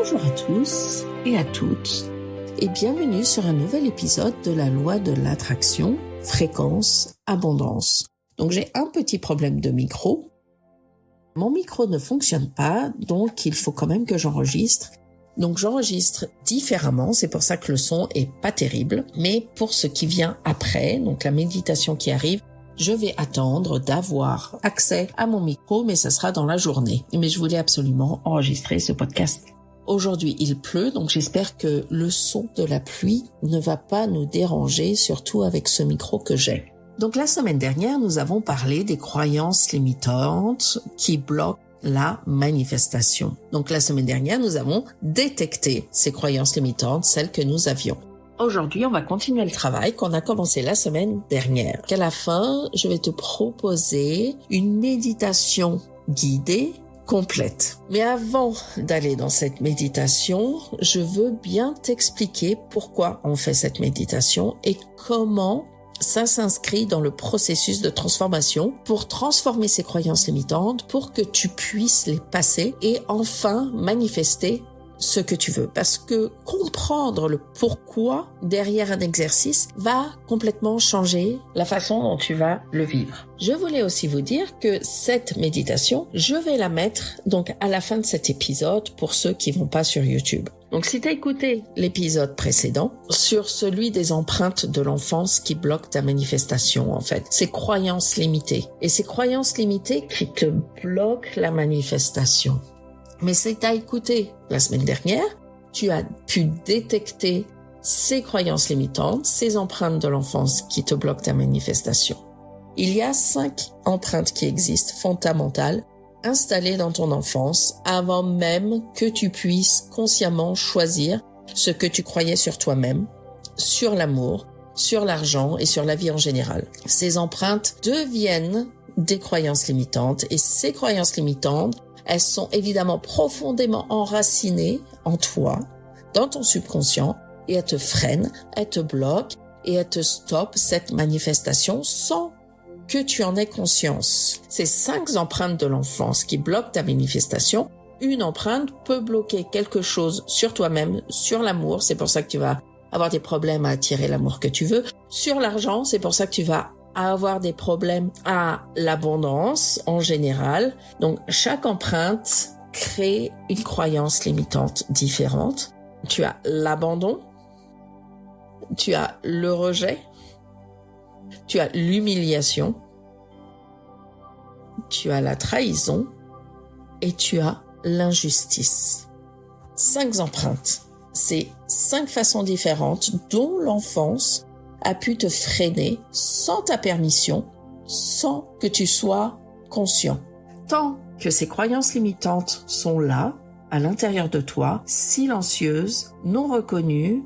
Bonjour à tous et à toutes et bienvenue sur un nouvel épisode de la loi de l'attraction, fréquence, abondance. Donc j'ai un petit problème de micro. Mon micro ne fonctionne pas, donc il faut quand même que j'enregistre. Donc j'enregistre différemment, c'est pour ça que le son est pas terrible. Mais pour ce qui vient après, donc la méditation qui arrive, je vais attendre d'avoir accès à mon micro, mais ça sera dans la journée. Mais je voulais absolument enregistrer ce podcast. Aujourd'hui, il pleut, donc j'espère que le son de la pluie ne va pas nous déranger, surtout avec ce micro que j'ai. Donc la semaine dernière, nous avons parlé des croyances limitantes qui bloquent la manifestation. Donc la semaine dernière, nous avons détecté ces croyances limitantes, celles que nous avions. Aujourd'hui, on va continuer le travail qu'on a commencé la semaine dernière. À la fin, je vais te proposer une méditation guidée complète. Mais avant d'aller dans cette méditation, je veux bien t'expliquer pourquoi on fait cette méditation et comment ça s'inscrit dans le processus de transformation pour transformer ces croyances limitantes, pour que tu puisses les passer et enfin manifester ce que tu veux. Parce que comprendre le pourquoi derrière un exercice va complètement changer la façon dont tu vas le vivre. Je voulais aussi vous dire que cette méditation, je vais la mettre donc à la fin de cet épisode pour ceux qui vont pas sur YouTube. Donc si tu as écouté l'épisode précédent sur celui des empreintes de l'enfance qui bloquent ta manifestation en fait, ces croyances limitées. Et ces croyances limitées qui te bloquent la manifestation. Mais si tu as écouté la semaine dernière, tu as pu détecter ces croyances limitantes, ces empreintes de l'enfance qui te bloquent ta manifestation. Il y a 5 empreintes qui existent fondamentales installées dans ton enfance avant même que tu puisses consciemment choisir ce que tu croyais sur toi-même, sur l'amour, sur l'argent et sur la vie en général. Ces empreintes deviennent des croyances limitantes et ces croyances limitantes, elles sont évidemment profondément enracinées en toi, dans ton subconscient, et elles te freinent, elles te bloquent et elles te stoppent cette manifestation sans que tu en aies conscience. Ces 5 empreintes de l'enfance qui bloquent ta manifestation, une empreinte peut bloquer quelque chose sur toi-même, sur l'amour, c'est pour ça que tu vas avoir des problèmes à attirer l'amour que tu veux, sur l'argent, c'est pour ça que tu vas avoir des problèmes à l'abondance en général. Donc, chaque empreinte crée une croyance limitante différente. Tu as l'abandon, tu as le rejet, tu as l'humiliation, tu as la trahison et tu as l'injustice. 5 empreintes. C'est 5 façons différentes dont l'enfance a pu te freiner sans ta permission, sans que tu sois conscient. Tant que ces croyances limitantes sont là, à l'intérieur de toi, silencieuses, non reconnues,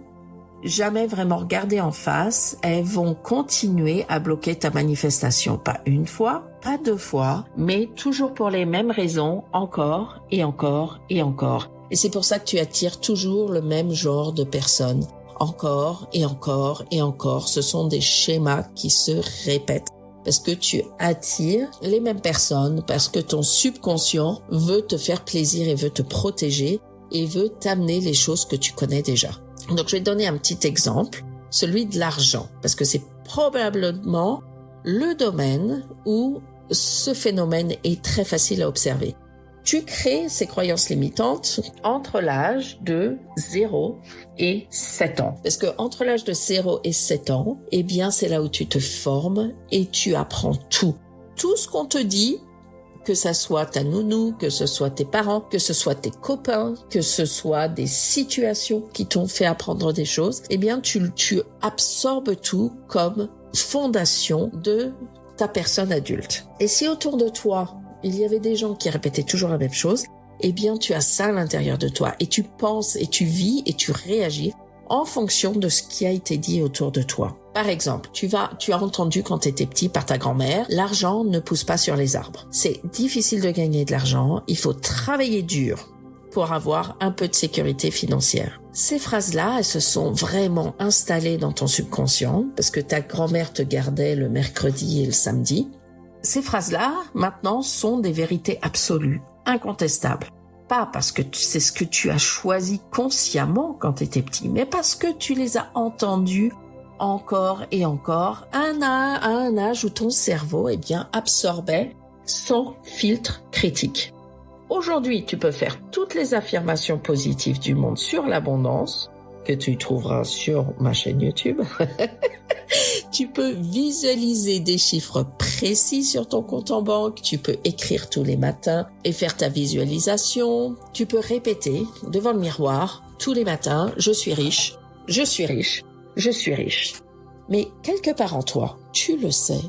jamais vraiment regardées en face, elles vont continuer à bloquer ta manifestation. Pas une fois, pas 2 fois, mais toujours pour les mêmes raisons, encore et encore et encore. Et c'est pour ça que tu attires toujours le même genre de personnes. Encore et encore et encore. Ce sont des schémas qui se répètent parce que tu attires les mêmes personnes, parce que ton subconscient veut te faire plaisir et veut te protéger et veut t'amener les choses que tu connais déjà. Donc, je vais te donner un petit exemple, celui de l'argent, parce que c'est probablement le domaine où ce phénomène est très facile à observer. Tu crées ces croyances limitantes entre l'âge de 0 et 7 ans. Parce que entre l'âge de 0 et 7 ans, eh bien, c'est là où tu te formes et tu apprends tout. Tout ce qu'on te dit, que ça soit ta nounou, que ce soit tes parents, que ce soit tes copains, que ce soit des situations qui t'ont fait apprendre des choses, eh bien, tu absorbes tout comme fondation de ta personne adulte. Et si autour de toi, il y avait des gens qui répétaient toujours la même chose, eh bien, tu as ça à l'intérieur de toi. Et tu penses, et tu vis, et tu réagis en fonction de ce qui a été dit autour de toi. Par exemple, tu as entendu quand tu étais petit par ta grand-mère, l'argent ne pousse pas sur les arbres. C'est difficile de gagner de l'argent, il faut travailler dur pour avoir un peu de sécurité financière. Ces phrases-là, elles se sont vraiment installées dans ton subconscient parce que ta grand-mère te gardait le mercredi et le samedi. Ces phrases-là, maintenant, sont des vérités absolues, incontestables. pas parce que c'est ce que tu as choisi consciemment quand tu étais petit, mais parce que tu les as entendus encore et encore à un âge où ton cerveau absorbait sans filtre critique. Aujourd'hui, tu peux faire toutes les affirmations positives du monde sur l'abondance que tu trouveras sur ma chaîne YouTube. Tu peux visualiser des chiffres précis sur ton compte en banque. Tu peux écrire tous les matins et faire ta visualisation. Tu peux répéter devant le miroir tous les matins, je suis riche, je suis riche, je suis riche. Mais quelque part en toi, tu le sais,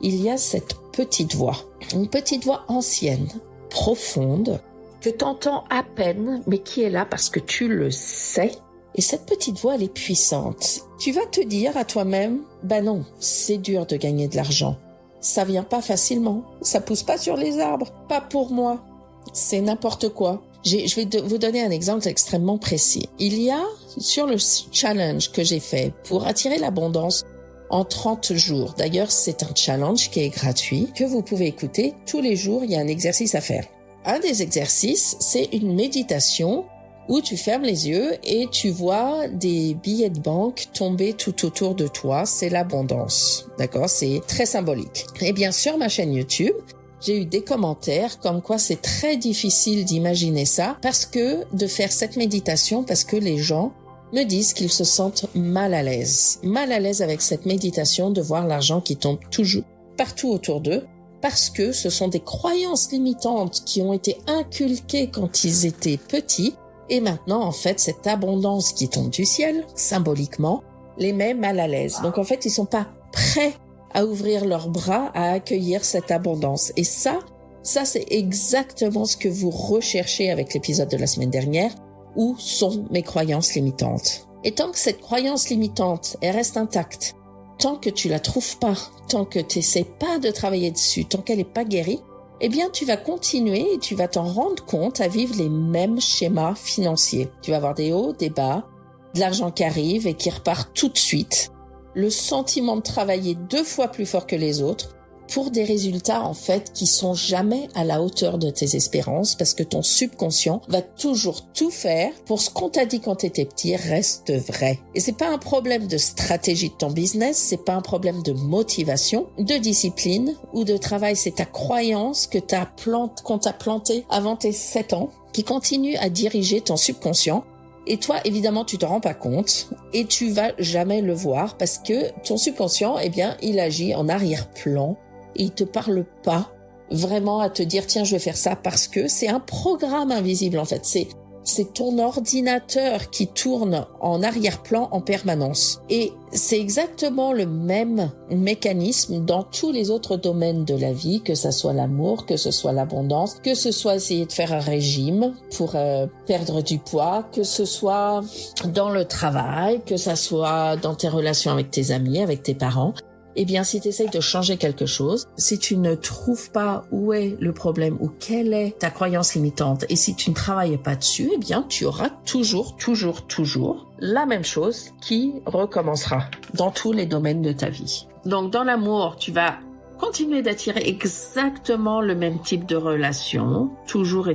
il y a cette petite voix, une petite voix ancienne, profonde, que tu entends à peine, mais qui est là parce que tu le sais. Et cette petite voix, elle est puissante. Tu vas te dire à toi-même, non, c'est dur de gagner de l'argent. Ça vient pas facilement. Ça pousse pas sur les arbres. Pas pour moi. C'est n'importe quoi. Je vais vous donner un exemple extrêmement précis. Il y a, sur le challenge que j'ai fait pour attirer l'abondance en 30 jours. D'ailleurs, c'est un challenge qui est gratuit, que vous pouvez écouter. Tous les jours, il y a un exercice à faire. Un des exercices, c'est une méditation où tu fermes les yeux et tu vois des billets de banque tomber tout autour de toi. C'est l'abondance. D'accord? C'est très symbolique. Et bien sûr, ma chaîne YouTube, j'ai eu des commentaires comme quoi c'est très difficile d'imaginer ça de faire cette méditation parce que les gens me disent qu'ils se sentent mal à l'aise avec cette méditation de voir l'argent qui tombe toujours partout autour d'eux parce que ce sont des croyances limitantes qui ont été inculquées quand ils étaient petits. Et maintenant, en fait, cette abondance qui tombe du ciel, symboliquement, les met mal à l'aise. Donc, en fait, ils sont pas prêts à ouvrir leurs bras, à accueillir cette abondance. Et ça, c'est exactement ce que vous recherchez avec l'épisode de la semaine dernière, où sont mes croyances limitantes. Et tant que cette croyance limitante, elle reste intacte, tant que tu la trouves pas, tant que tu essaies pas de travailler dessus, tant qu'elle est pas guérie, eh bien, tu vas continuer et tu vas t'en rendre compte à vivre les mêmes schémas financiers. Tu vas avoir des hauts, des bas, de l'argent qui arrive et qui repart tout de suite. Le sentiment de travailler 2 fois plus fort que les autres pour des résultats, en fait, qui sont jamais à la hauteur de tes espérances parce que ton subconscient va toujours tout faire pour ce qu'on t'a dit quand t'étais petit reste vrai. Et c'est pas un problème de stratégie de ton business, c'est pas un problème de motivation, de discipline ou de travail, c'est ta croyance qu'on t'a plantée avant tes 7 ans qui continue à diriger ton subconscient. Et toi, évidemment, tu te rends pas compte et tu vas jamais le voir parce que ton subconscient, il agit en arrière-plan. Et il te parle pas vraiment à te dire tiens je vais faire ça parce que c'est un programme invisible en fait. C'est ton ordinateur qui tourne en arrière-plan en permanence. Et c'est exactement le même mécanisme dans tous les autres domaines de la vie, que ça soit l'amour, que ce soit l'abondance, que ce soit essayer de faire un régime pour perdre du poids, que ce soit dans le travail, que ça soit dans tes relations avec tes amis, avec tes parents. Eh bien, si tu essayes de changer quelque chose, si tu ne trouves pas où est le problème ou quelle est ta croyance limitante et si tu ne travailles pas dessus, eh bien, tu auras toujours la même chose qui recommencera dans tous les domaines de ta vie. Donc, dans l'amour, tu vas continuer d'attirer exactement le même type de relation, toujours,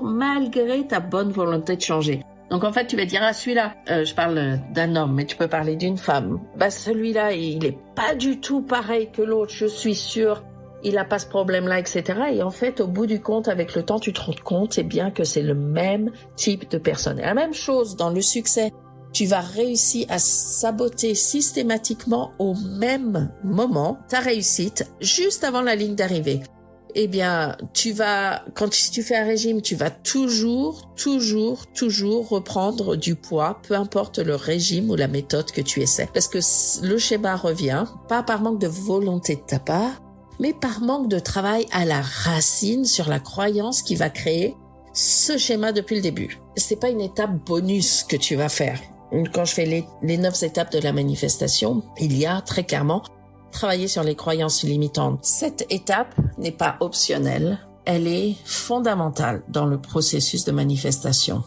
malgré ta bonne volonté de changer. Donc en fait, tu vas dire celui-là, je parle d'un homme, mais tu peux parler d'une femme. Celui-là, il est pas du tout pareil que l'autre, je suis sûre. Il a pas ce problème-là, etc. Et en fait, au bout du compte, avec le temps, tu te rends compte, que c'est le même type de personne. Et la même chose dans le succès. Tu vas réussir à saboter systématiquement au même moment ta réussite, juste avant la ligne d'arrivée. Eh bien, si tu fais un régime, tu vas toujours reprendre du poids, peu importe le régime ou la méthode que tu essaies. Parce que le schéma revient, pas par manque de volonté de ta part, mais par manque de travail à la racine sur la croyance qui va créer ce schéma depuis le début. C'est pas une étape bonus que tu vas faire. Quand je fais les 9 étapes de la manifestation, il y a très clairement travailler sur les croyances limitantes. Cette étape n'est pas optionnelle, elle est fondamentale dans le processus de manifestation.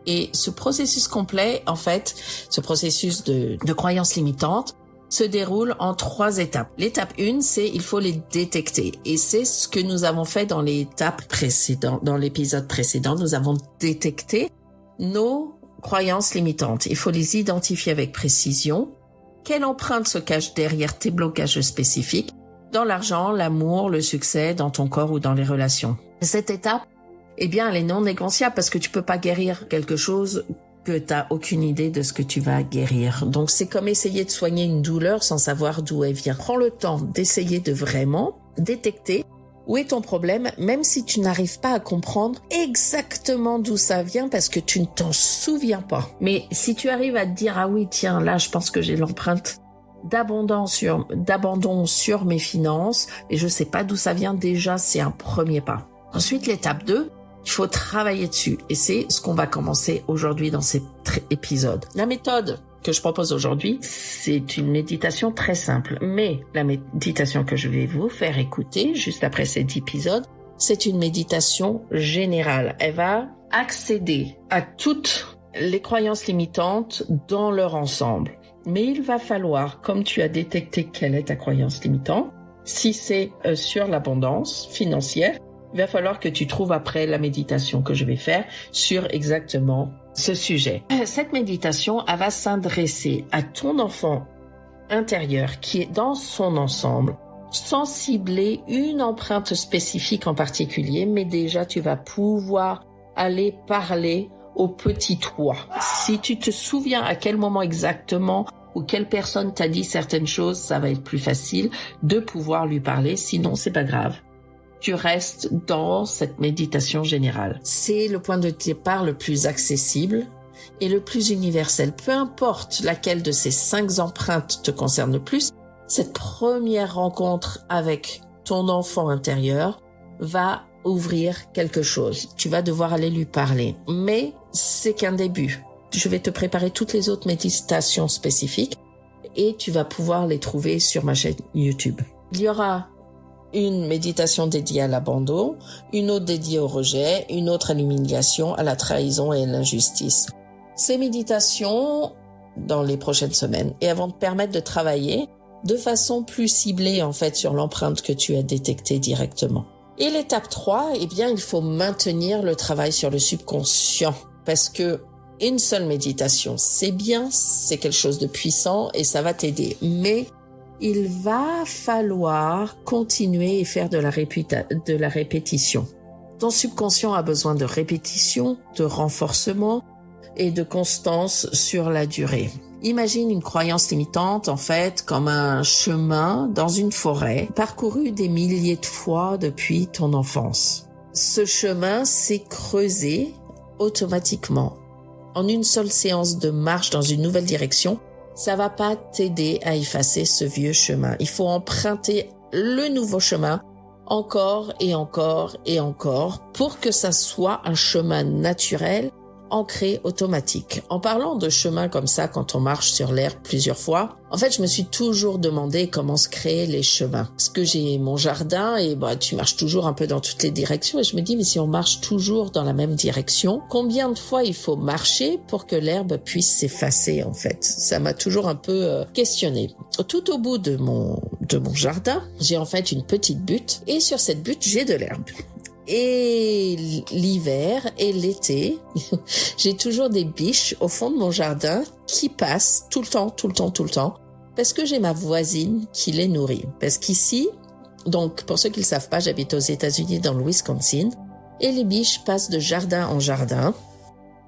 Et ce processus complet, en fait, ce processus de croyances limitantes, se déroule en 3 étapes. L'étape 1, c'est il faut les détecter. Et c'est ce que nous avons fait dans l'étape précédente, dans l'épisode précédent. Nous avons détecté nos croyances limitantes. Il faut les identifier avec précision. Quelle empreinte se cache derrière tes blocages spécifiques dans l'argent, l'amour, le succès, dans ton corps ou dans les relations. Cette étape, eh bien, elle est non négociable parce que tu peux pas guérir quelque chose que t'as aucune idée de ce que tu vas guérir. Donc, c'est comme essayer de soigner une douleur sans savoir d'où elle vient. Prends le temps d'essayer de vraiment détecter où est ton problème, même si tu n'arrives pas à comprendre exactement d'où ça vient parce que tu ne t'en souviens pas. Mais si tu arrives à te dire, ah oui, tiens, là, je pense que j'ai l'empreinte d'abandon sur mes finances et je sais pas d'où ça vient, déjà, c'est un premier pas. Ensuite, l'étape 2, il faut travailler dessus et c'est ce qu'on va commencer aujourd'hui dans cet épisode. La méthode que je propose aujourd'hui, c'est une méditation très simple, mais la méditation que je vais vous faire écouter juste après cet épisode, c'est une méditation générale. Elle va accéder à toutes les croyances limitantes dans leur ensemble. Mais il va falloir, comme tu as détecté quelle est ta croyance limitante, si c'est sur l'abondance financière, il va falloir que tu trouves après la méditation que je vais faire sur exactement ce sujet. Cette méditation, elle va s'adresser à ton enfant intérieur qui est dans son ensemble, sans cibler une empreinte spécifique en particulier, mais déjà tu vas pouvoir aller parler au petit toi. Si tu te souviens à quel moment exactement ou quelle personne t'a dit certaines choses, ça va être plus facile de pouvoir lui parler, sinon c'est pas grave. Tu restes dans cette méditation générale. C'est le point de départ le plus accessible et le plus universel. Peu importe laquelle de ces 5 empreintes te concerne le plus, cette première rencontre avec ton enfant intérieur va ouvrir quelque chose. Tu vas devoir aller lui parler. Mais c'est qu'un début. Je vais te préparer toutes les autres méditations spécifiques et tu vas pouvoir les trouver sur ma chaîne YouTube. Il y aura une méditation dédiée à l'abandon, une autre dédiée au rejet, une autre à l'humiliation, à la trahison et à l'injustice. Ces méditations, dans les prochaines semaines, et elles vont te permettre de travailler de façon plus ciblée, en fait, sur l'empreinte que tu as détectée directement. Et l'étape 3, eh bien, il faut maintenir le travail sur le subconscient, parce que une seule méditation, c'est bien, c'est quelque chose de puissant et ça va t'aider. Mais il va falloir continuer et faire de la répétition. Ton subconscient a besoin de répétition, de renforcement et de constance sur la durée. Imagine une croyance limitante, en fait, comme un chemin dans une forêt, parcouru des milliers de fois depuis ton enfance. Ce chemin s'est creusé automatiquement. En une seule séance de marche dans une nouvelle direction, ça va pas t'aider à effacer ce vieux chemin. Il faut emprunter le nouveau chemin encore et encore et encore pour que ça soit un chemin naturel, ancré, automatique. En parlant de chemin comme ça, quand on marche sur l'herbe plusieurs fois, en fait, je me suis toujours demandé comment se créer les chemins. Parce que j'ai mon jardin et tu marches toujours un peu dans toutes les directions et je me dis, mais si on marche toujours dans la même direction, combien de fois il faut marcher pour que l'herbe puisse s'effacer, en fait? Ça m'a toujours un peu questionné. Tout au bout de mon jardin, j'ai en fait une petite butte et sur cette butte, j'ai de l'herbe. Et l'hiver et l'été, j'ai toujours des biches au fond de mon jardin qui passent tout le temps, parce que j'ai ma voisine qui les nourrit. Parce qu'ici, donc pour ceux qui ne le savent pas, j'habite aux États-Unis dans le Wisconsin, et les biches passent de jardin en jardin,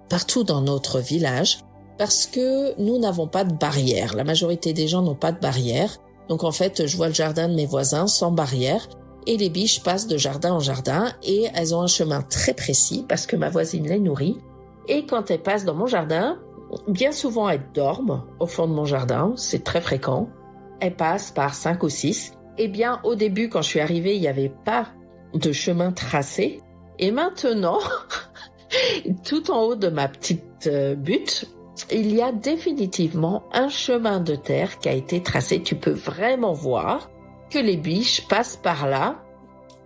partout dans notre village, parce que nous n'avons pas de barrière. La majorité des gens n'ont pas de barrière. Donc en fait, je vois le jardin de mes voisins sans barrière. Et les biches passent de jardin en jardin et elles ont un chemin très précis parce que ma voisine les nourrit. Et quand elles passent dans mon jardin, bien souvent elles dorment au fond de mon jardin, c'est très fréquent. Elles passent par 5 ou 6. Eh bien, au début, quand je suis arrivée, il n'y avait pas de chemin tracé. Et maintenant, tout en haut de ma petite butte, il y a définitivement un chemin de terre qui a été tracé. Tu peux vraiment voir que les biches passent par là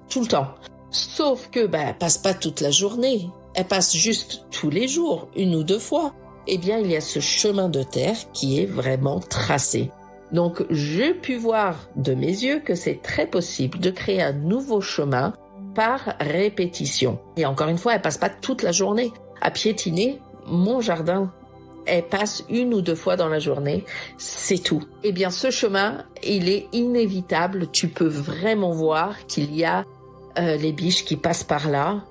tout le temps. Sauf que, elles passent pas toute la journée. Elles passent juste tous les jours, 1 ou 2 fois. Eh bien, il y a ce chemin de terre qui est vraiment tracé. Donc, j'ai pu voir de mes yeux que c'est très possible de créer un nouveau chemin par répétition. Et encore une fois, elle passe pas toute la journée à piétiner mon jardin. Elle passe 1 ou 2 fois dans la journée, c'est tout. Eh bien, ce chemin, il est inévitable. Tu peux vraiment voir qu'il y a les biches qui passent par là.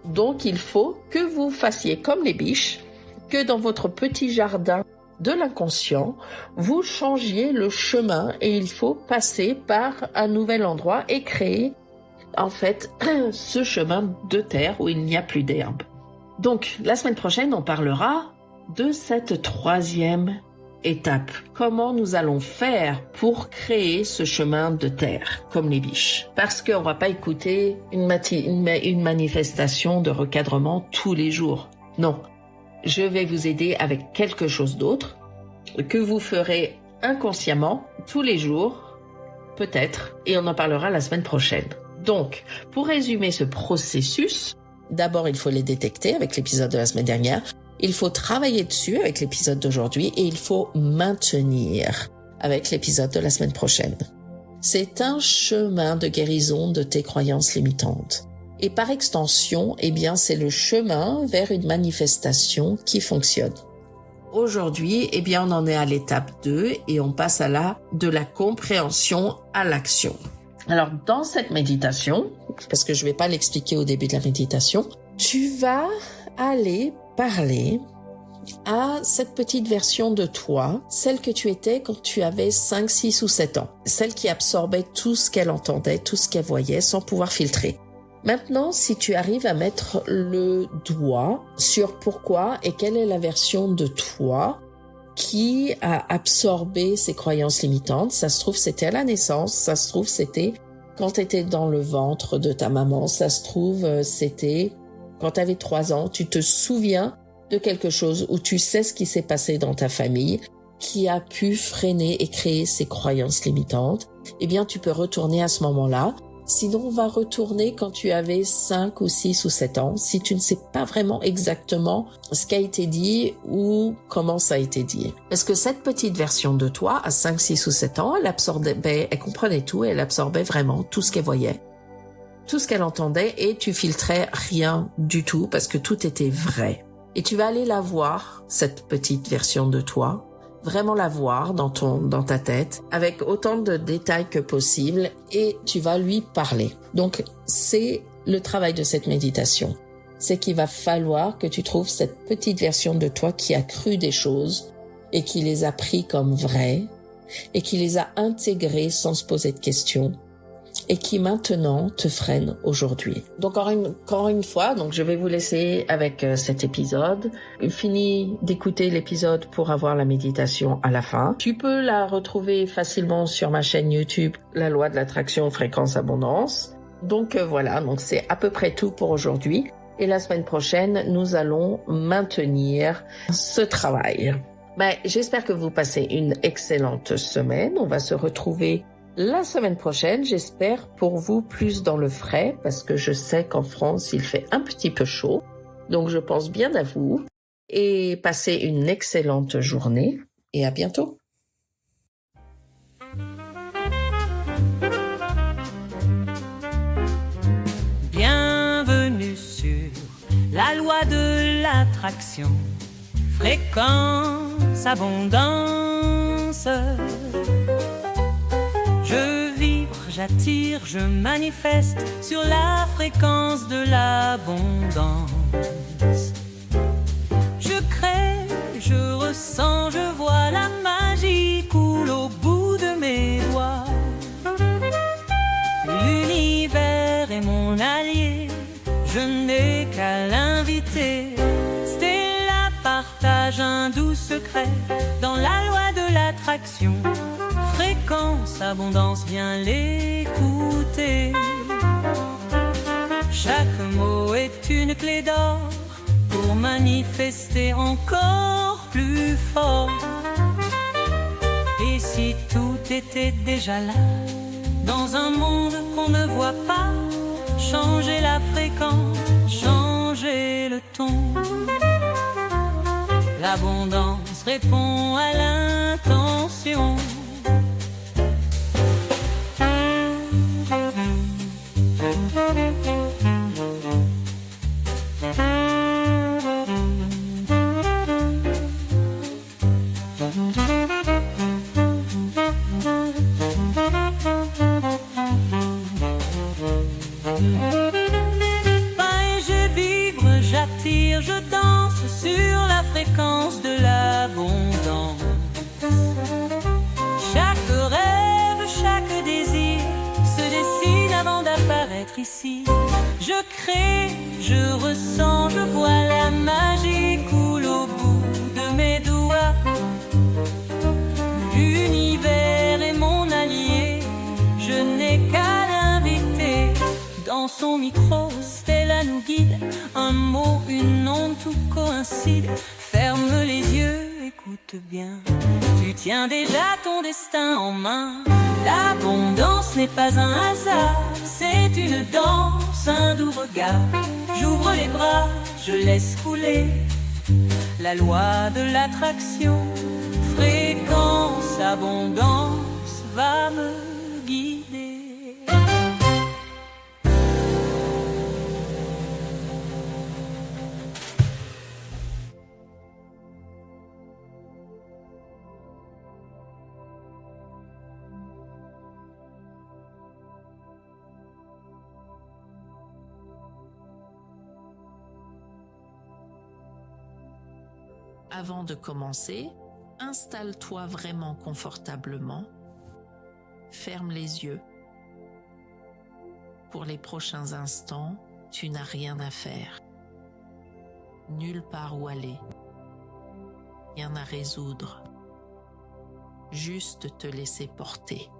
Donc, il faut que vous fassiez comme les biches, que dans votre petit jardin de l'inconscient, vous changiez le chemin et il faut passer par un nouvel endroit et créer, en fait, ce chemin de terre où il n'y a plus d'herbe. Donc, la semaine prochaine, on parlera de cette 3e étape. Comment nous allons faire pour créer ce chemin de terre, comme les biches. Parce qu'on va pas écouter une manifestation de recadrement tous les jours. Non. Je vais vous aider avec quelque chose d'autre que vous ferez inconsciemment tous les jours, peut-être, et on en parlera la semaine prochaine. Donc, pour résumer ce processus, d'abord il faut les détecter avec l'épisode de la semaine dernière, il faut travailler dessus avec l'épisode d'aujourd'hui et il faut maintenir avec l'épisode de la semaine prochaine. C'est un chemin de guérison de tes croyances limitantes. Et par extension, eh bien, c'est le chemin vers une manifestation qui fonctionne. Aujourd'hui, eh bien, on en est à l'étape 2 et on passe de la compréhension à l'action. Alors, dans cette méditation, parce que je vais pas l'expliquer au début de la méditation, tu vas aller parler à cette petite version de toi, celle que tu étais quand tu avais 5, 6 ou 7 ans. Celle qui absorbait tout ce qu'elle entendait, tout ce qu'elle voyait sans pouvoir filtrer. Maintenant, si tu arrives à mettre le doigt sur pourquoi et quelle est la version de toi qui a absorbé ces croyances limitantes, ça se trouve c'était à la naissance, ça se trouve c'était quand tu étais dans le ventre de ta maman, ça se trouve c'était quand tu avais 3 ans, tu te souviens de quelque chose où tu sais ce qui s'est passé dans ta famille qui a pu freiner et créer ces croyances limitantes, eh bien tu peux retourner à ce moment-là. Sinon, on va retourner quand tu avais 5 ou 6 ou 7 ans, si tu ne sais pas vraiment exactement ce qui a été dit ou comment ça a été dit. Parce que cette petite version de toi, à 5, 6 ou 7 ans, elle comprenait tout, elle absorbait vraiment tout ce qu'elle voyait, tout ce qu'elle entendait et tu filtrais rien du tout parce que tout était vrai. Et tu vas aller la voir, cette petite version de toi, vraiment la voir dans ta tête avec autant de détails que possible et tu vas lui parler. Donc, c'est le travail de cette méditation. C'est qu'il va falloir que tu trouves cette petite version de toi qui a cru des choses et qui les a pris comme vraies et qui les a intégrées sans se poser de questions et qui maintenant te freine aujourd'hui. Donc encore une fois, donc je vais vous laisser avec cet épisode. Fini d'écouter l'épisode pour avoir la méditation à la fin. Tu peux la retrouver facilement sur ma chaîne YouTube, La Loi de l'Attraction Fréquence Abondance. Donc voilà, donc c'est à peu près tout pour aujourd'hui. Et la semaine prochaine, nous allons maintenir ce travail. J'espère que vous passez une excellente semaine. On va se retrouver la semaine prochaine, j'espère pour vous plus dans le frais, parce que je sais qu'en France, il fait un petit peu chaud. Donc, je pense bien à vous et passez une excellente journée et à bientôt. Bienvenue sur la loi de l'attraction, fréquence, abondance. Je vibre, j'attire, je manifeste sur la fréquence de l'abondance. Je crée, je ressens, je vois la magie coule au bout de mes doigts. L'univers est mon allié, je n'ai qu'à l'inviter. Stella partage un doux secret dans la loi de l'attraction. Fréquence, abondance, viens l'écouter. Chaque mot est une clé d'or pour manifester encore plus fort. Et si tout était déjà là, dans un monde qu'on ne voit pas, changer la fréquence, changer le ton. L'abondance répond à l'intention. ici. Je crée, je ressens, je vois la magie coule au bout de mes doigts. L'univers est mon allié, je n'ai qu'à l'inviter. Dans son micro, Stella nous guide. Un mot, une onde, tout coïncide. Ferme les yeux, écoute bien. Tu tiens déjà ton destin en main. L'abondance n'est pas un hasard, c'est une danse, un doux regard. J'ouvre les bras, je laisse couler. La loi de l'attraction, fréquence, abondance va me guider. Avant de commencer, installe-toi vraiment confortablement, ferme les yeux. Pour les prochains instants, tu n'as rien à faire, nulle part où aller, rien à résoudre, juste te laisser porter.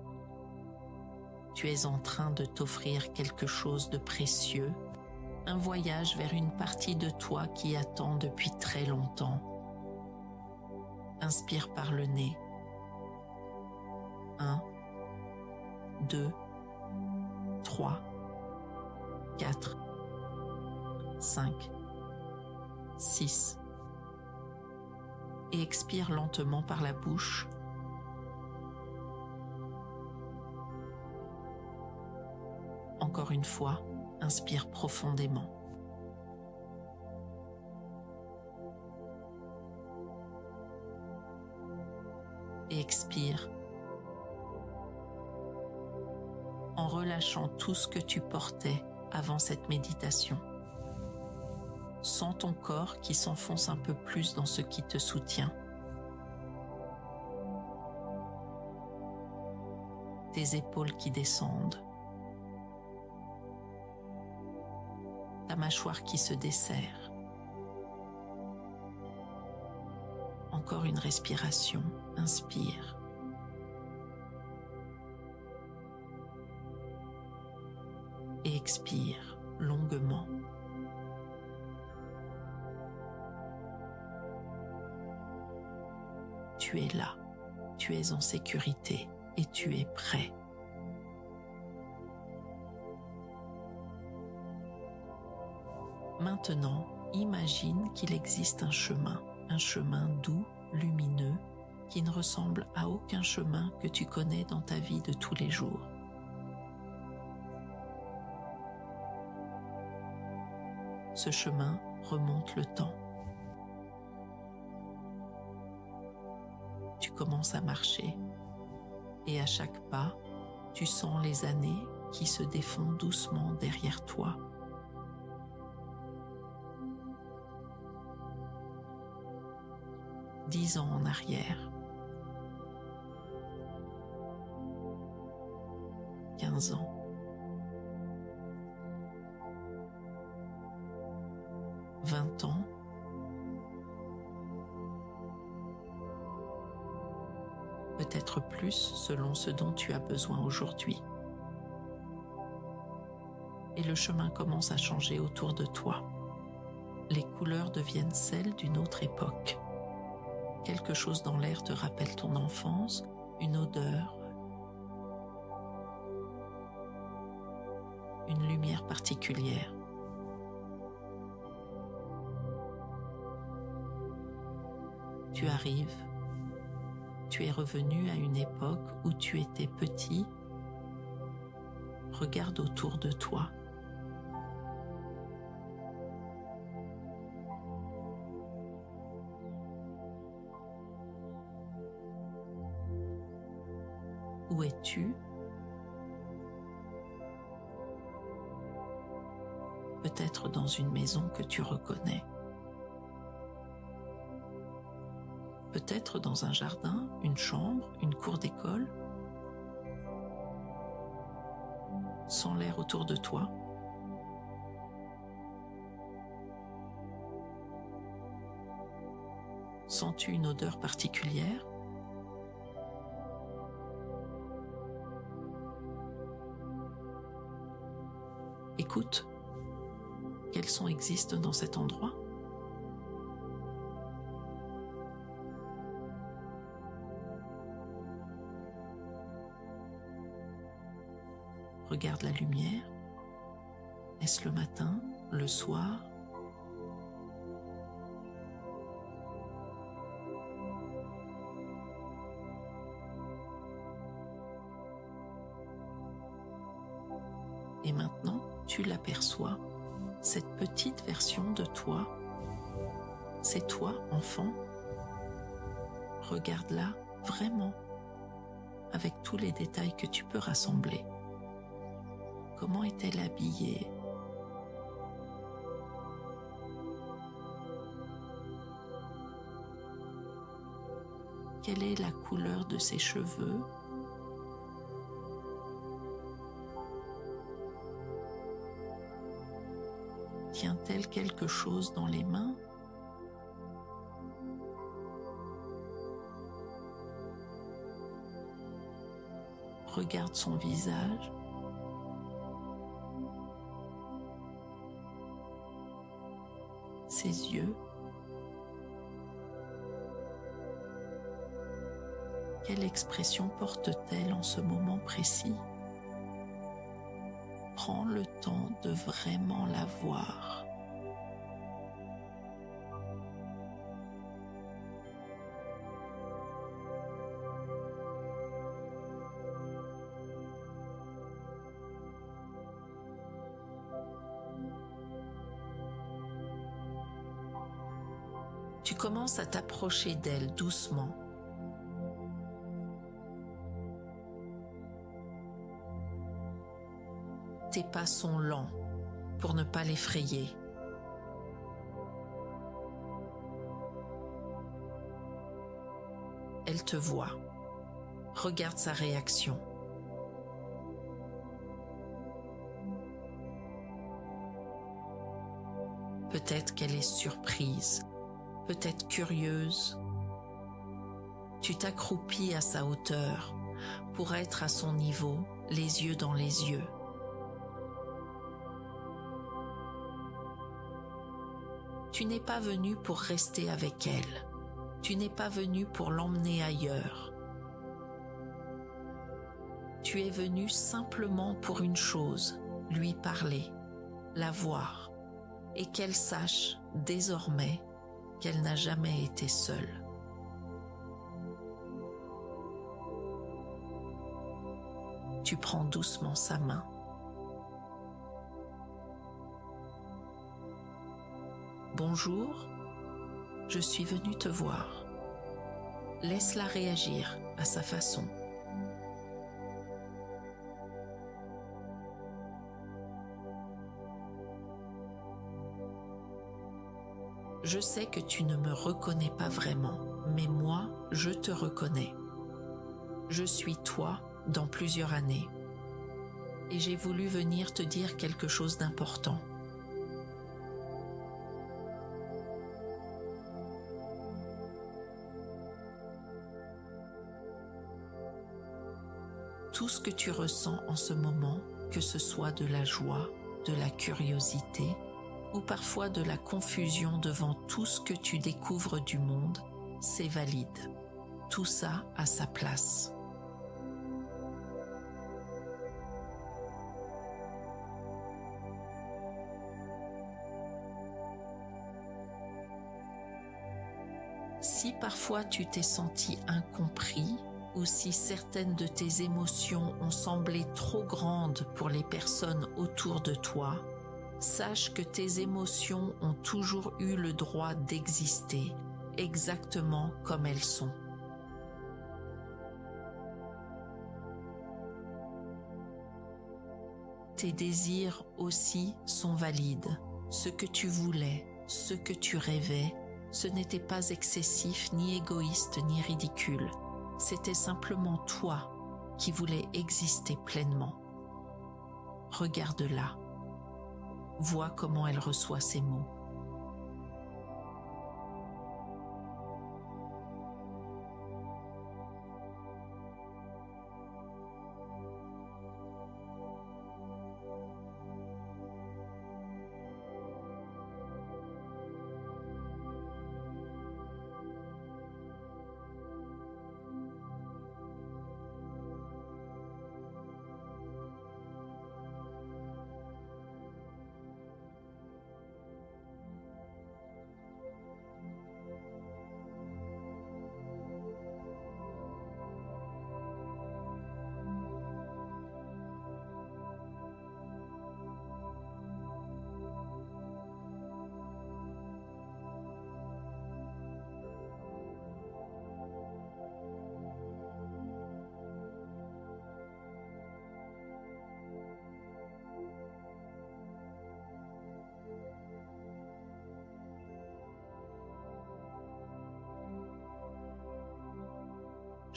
Tu es en train de t'offrir quelque chose de précieux, un voyage vers une partie de toi qui attend depuis très longtemps. Inspire par le nez. 1, 2, 3, 4, 5, 6. Et expire lentement par la bouche. Encore une fois, inspire profondément. Et expire en relâchant tout ce que tu portais avant cette méditation. Sens ton corps qui s'enfonce un peu plus dans ce qui te soutient. Tes épaules qui descendent. Ta mâchoire qui se desserre. Encore une respiration. Inspire. Et expire longuement. Tu es là, tu es en sécurité et tu es prêt. Maintenant, imagine qu'il existe un chemin doux, lumineux, qui ne ressemble à aucun chemin que tu connais dans ta vie de tous les jours. Ce chemin remonte le temps. Tu commences à marcher et à chaque pas, tu sens les années qui se défont doucement derrière toi. « 10 ans en arrière. 15 ans. 20 ans. Peut-être plus selon ce dont tu as besoin aujourd'hui. Et le chemin commence à changer autour de toi. Les couleurs deviennent celles d'une autre époque. Quelque chose dans l'air te rappelle ton enfance, une odeur, une lumière particulière. Tu arrives, tu es revenu à une époque où tu étais petit. Regarde autour de toi. Où es-tu? Peut-être dans une maison que tu reconnais. Peut-être dans un jardin, une chambre, une cour d'école. Sens l'air autour de toi. Sens-tu une odeur particulière? Écoute, quels sons existent dans cet endroit? Regarde la lumière. Est-ce le matin, le soir? Et maintenant, tu l'aperçois, cette petite version de toi. C'est toi, enfant. Regarde-la vraiment, avec tous les détails que tu peux rassembler. Comment est-elle habillée? Quelle est la couleur de ses cheveux? Tient-elle quelque chose dans les mains? Regarde son visage. Ses yeux. Quelle expression porte-t-elle en ce moment précis? Prends le temps de vraiment la voir. Tu commences à t'approcher d'elle doucement. Tes pas sont lents pour ne pas l'effrayer. Elle te voit. Regarde sa réaction. Peut-être qu'elle est surprise, peut-être curieuse. Tu t'accroupis à sa hauteur pour être à son niveau, les yeux dans les yeux. Tu n'es pas venu pour rester avec elle. Tu n'es pas venu pour l'emmener ailleurs. Tu es venu simplement pour une chose, lui parler, la voir, et qu'elle sache désormais qu'elle n'a jamais été seule. Tu prends doucement sa main. Bonjour, je suis venu te voir. Laisse-la réagir à sa façon. Je sais que tu ne me reconnais pas vraiment, mais moi, je te reconnais. Je suis toi dans plusieurs années. Et j'ai voulu venir te dire quelque chose d'important. Tout ce que tu ressens en ce moment, que ce soit de la joie, de la curiosité ou parfois de la confusion devant tout ce que tu découvres du monde, c'est valide. Tout ça a sa place. Si parfois tu t'es senti incompris, ou si certaines de tes émotions ont semblé trop grandes pour les personnes autour de toi, sache que tes émotions ont toujours eu le droit d'exister, exactement comme elles sont. Tes désirs aussi sont valides. Ce que tu voulais, ce que tu rêvais, ce n'était pas excessif, ni égoïste, ni ridicule. C'était simplement toi qui voulais exister pleinement. Regarde-la. Vois comment elle reçoit ces mots.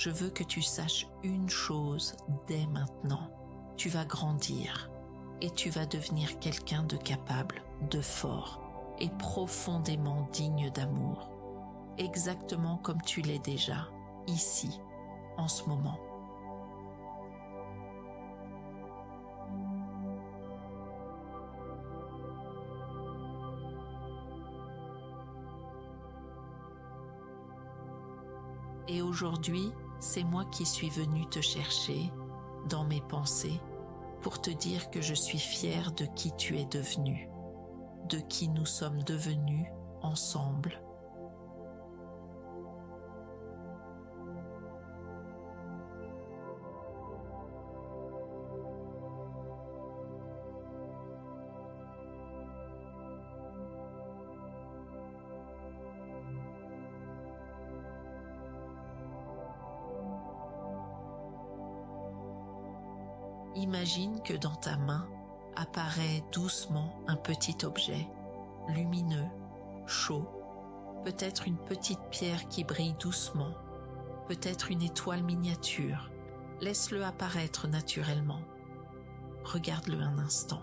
je veux que tu saches une chose dès maintenant. Tu vas grandir et tu vas devenir quelqu'un de capable, de fort et profondément digne d'amour. Exactement comme tu l'es déjà, ici, en ce moment. Et aujourd'hui, c'est moi qui suis venue te chercher dans mes pensées pour te dire que je suis fière de qui tu es devenu, de qui nous sommes devenus ensemble. Imagine que dans ta main apparaît doucement un petit objet, lumineux, chaud, peut-être une petite pierre qui brille doucement, peut-être une étoile miniature. Laisse-le apparaître naturellement. Regarde-le un instant.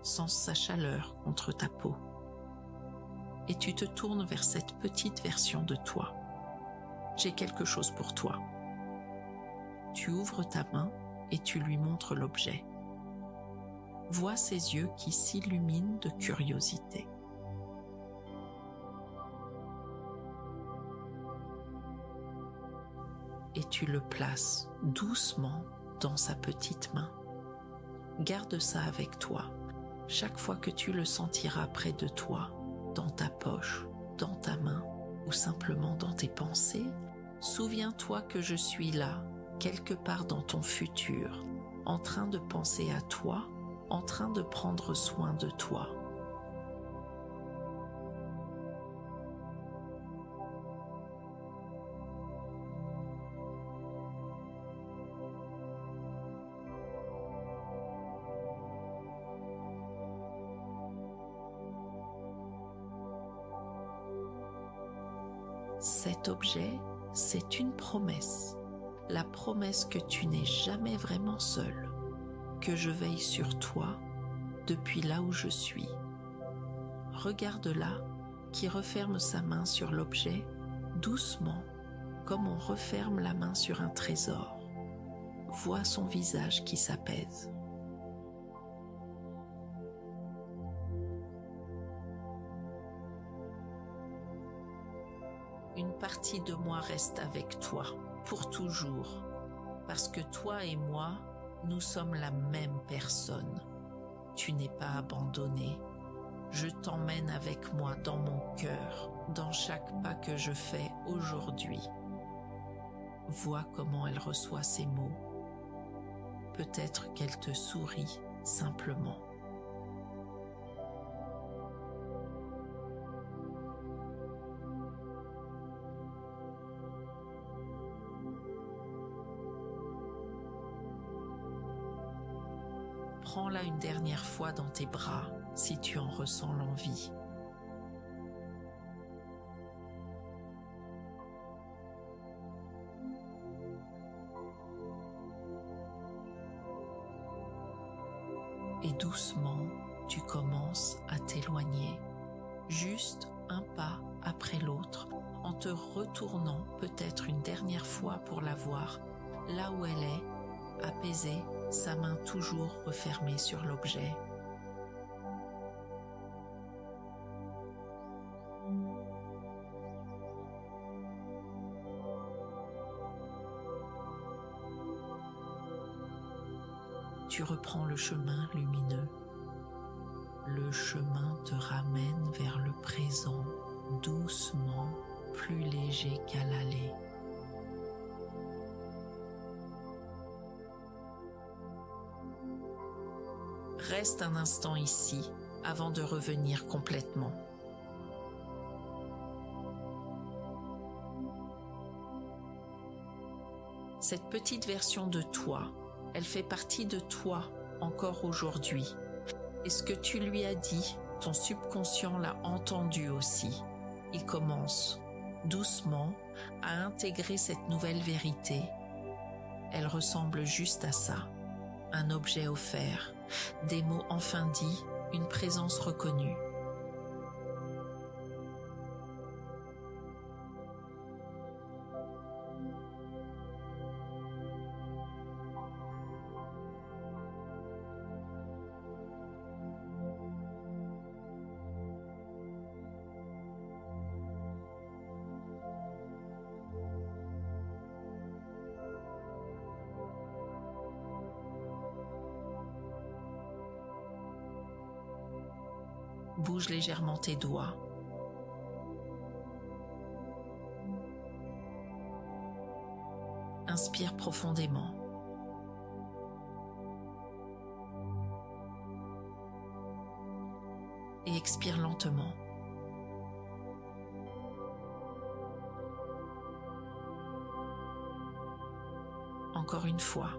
Sens sa chaleur contre ta peau. Et tu te tournes vers cette petite version de toi. J'ai quelque chose pour toi. Tu ouvres ta main et tu lui montres l'objet. Vois ses yeux qui s'illuminent de curiosité. Et tu le places doucement dans sa petite main. Garde ça avec toi. Chaque fois que tu le sentiras près de toi, dans ta poche, dans ta main ou simplement dans tes pensées, souviens-toi que je suis là, quelque part dans ton futur, en train de penser à toi, en train de prendre soin de toi. Cet objet, c'est une promesse. La promesse que tu n'es jamais vraiment seul, que je veille sur toi depuis là où je suis. Regarde-la qui referme sa main sur l'objet doucement, comme on referme la main sur un trésor. Vois son visage qui s'apaise. Une partie de moi reste avec toi, pour toujours, parce que toi et moi, nous sommes la même personne. Tu n'es pas abandonné. Je t'emmène avec moi dans mon cœur, dans chaque pas que je fais aujourd'hui. Vois comment elle reçoit ces mots. Peut-être qu'elle te sourit simplement. Prends-la une dernière fois dans tes bras si tu en ressens l'envie. Et doucement, tu commences à t'éloigner, juste un pas après l'autre, en te retournant peut-être une dernière fois pour la voir là où elle est, apaisée, sa main toujours refermée sur l'objet. Tu reprends le chemin lumineux. Le chemin te ramène vers le présent, doucement, plus léger qu'à l'aller. Reste un instant ici avant de revenir complètement. Cette petite version de toi, elle fait partie de toi encore aujourd'hui. Et ce que tu lui as dit, ton subconscient l'a entendu aussi. Il commence doucement à intégrer cette nouvelle vérité. Elle ressemble juste à ça. Un objet offert, des mots enfin dits, une présence reconnue. Bouge légèrement tes doigts. Inspire profondément. Et expire lentement. Encore une fois.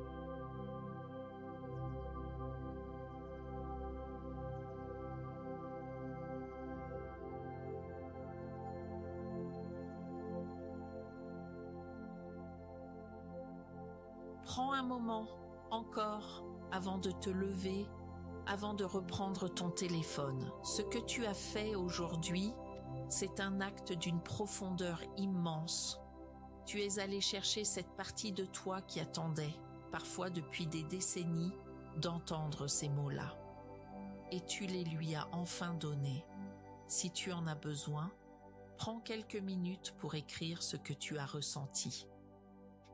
Prends un moment encore avant de te lever, avant de reprendre ton téléphone. Ce que tu as fait aujourd'hui, c'est un acte d'une profondeur immense. Tu es allé chercher cette partie de toi qui attendait, parfois depuis des décennies, d'entendre ces mots-là. Et tu les lui as enfin donnés. Si tu en as besoin, prends quelques minutes pour écrire ce que tu as ressenti.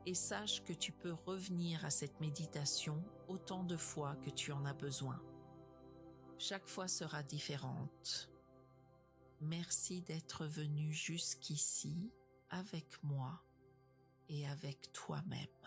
Et sache que tu peux revenir à cette méditation autant de fois que tu en as besoin. Chaque fois sera différente. Merci d'être venu jusqu'ici avec moi et avec toi-même.